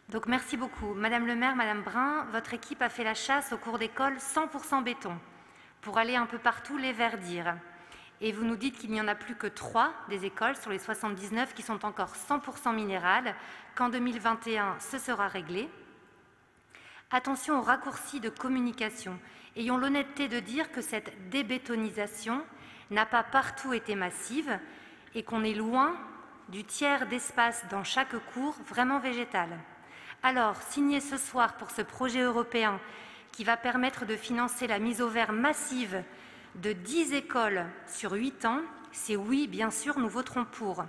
Donc merci beaucoup. Madame le maire, Madame Brun, votre équipe a fait la chasse au cours d'école 100% béton pour aller un peu partout les verdir. Et vous nous dites qu'il n'y en a plus que 3 des écoles sur les 79 qui sont encore 100% minérales, qu'en 2021 ce sera réglé. Attention aux raccourcis de communication. Ayons l'honnêteté de dire que cette débétonisation n'a pas partout été massive et qu'on est loin du tiers d'espace dans chaque cours vraiment végétal. Alors, signer ce soir pour ce projet européen qui va permettre de financer la mise au vert massive de 10 écoles sur 8 ans, c'est oui, bien sûr, nous voterons pour.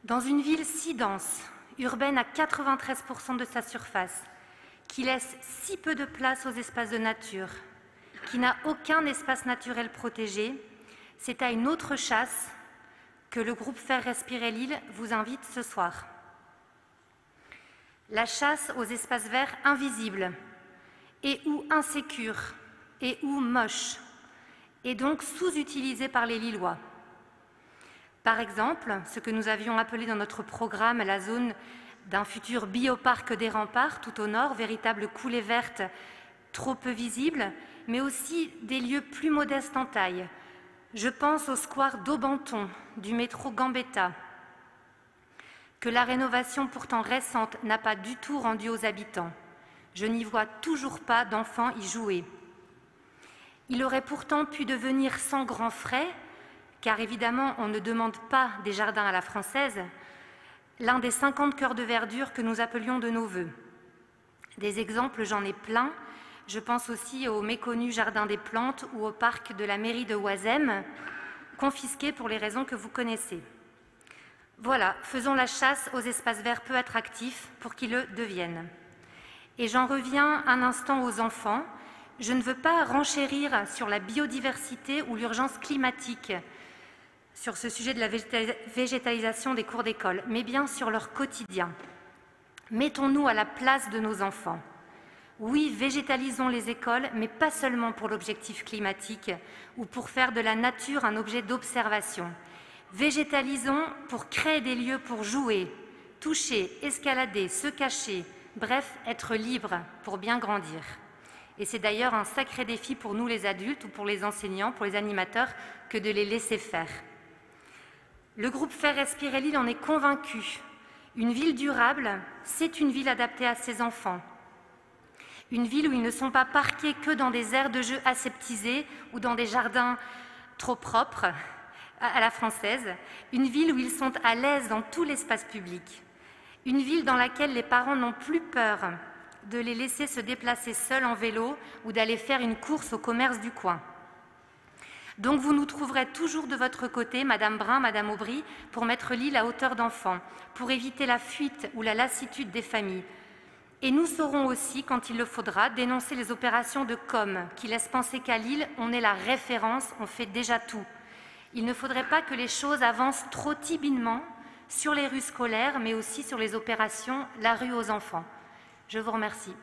Dans une ville si dense, urbaine à 93% de sa surface, qui laisse si peu de place aux espaces de nature, qui n'a aucun espace naturel protégé, c'est à une autre chasse que le groupe Faire Respirer l'île vous invite ce soir. La chasse aux espaces verts invisibles et ou insécures et ou moches, et donc sous-utilisés par les Lillois. Par exemple, ce que nous avions appelé dans notre programme la zone d'un futur bioparc des remparts, tout au nord, véritable coulée verte trop peu visible, mais aussi des lieux plus modestes en taille. Je pense au square d'Aubenton, du métro Gambetta, que la rénovation pourtant récente n'a pas du tout rendu aux habitants. Je n'y vois toujours pas d'enfants y jouer. Il aurait pourtant pu devenir sans grands frais, car évidemment on ne demande pas des jardins à la française, l'un des 50 cœurs de verdure que nous appelions de nos vœux. Des exemples, j'en ai plein. Je pense aussi au méconnu Jardin des Plantes ou au parc de la mairie de Oisem, confisqué pour les raisons que vous connaissez. Voilà, faisons la chasse aux espaces verts peu attractifs pour qu'ils le deviennent. Et j'en reviens un instant aux enfants. Je ne veux pas renchérir sur la biodiversité ou l'urgence climatique, sur ce sujet de la végétalisation des cours d'école, mais bien sur leur quotidien. Mettons-nous à la place de nos enfants. Oui, végétalisons les écoles, mais pas seulement pour l'objectif climatique ou pour faire de la nature un objet d'observation. Végétalisons pour créer des lieux pour jouer, toucher, escalader, se cacher, bref, être libre pour bien grandir. Et c'est d'ailleurs un sacré défi pour nous les adultes ou pour les enseignants, pour les animateurs, que de les laisser faire. Le groupe Faire Respirer l'île en est convaincu. Une ville durable, c'est une ville adaptée à ses enfants. Une ville où ils ne sont pas parqués que dans des aires de jeu aseptisées ou dans des jardins trop propres à la française. Une ville où ils sont à l'aise dans tout l'espace public. Une ville dans laquelle les parents n'ont plus peur de les laisser se déplacer seuls en vélo ou d'aller faire une course au commerce du coin. Donc vous nous trouverez toujours de votre côté, Madame Brun, Madame Aubry, pour mettre l'île à hauteur d'enfant, pour éviter la fuite ou la lassitude des familles. Et nous saurons aussi, quand il le faudra, dénoncer les opérations de com qui laissent penser qu'à Lille, on est la référence, on fait déjà tout. Il ne faudrait pas que les choses avancent trop timidement sur les rues scolaires, mais aussi sur les opérations La rue aux enfants. Je vous remercie.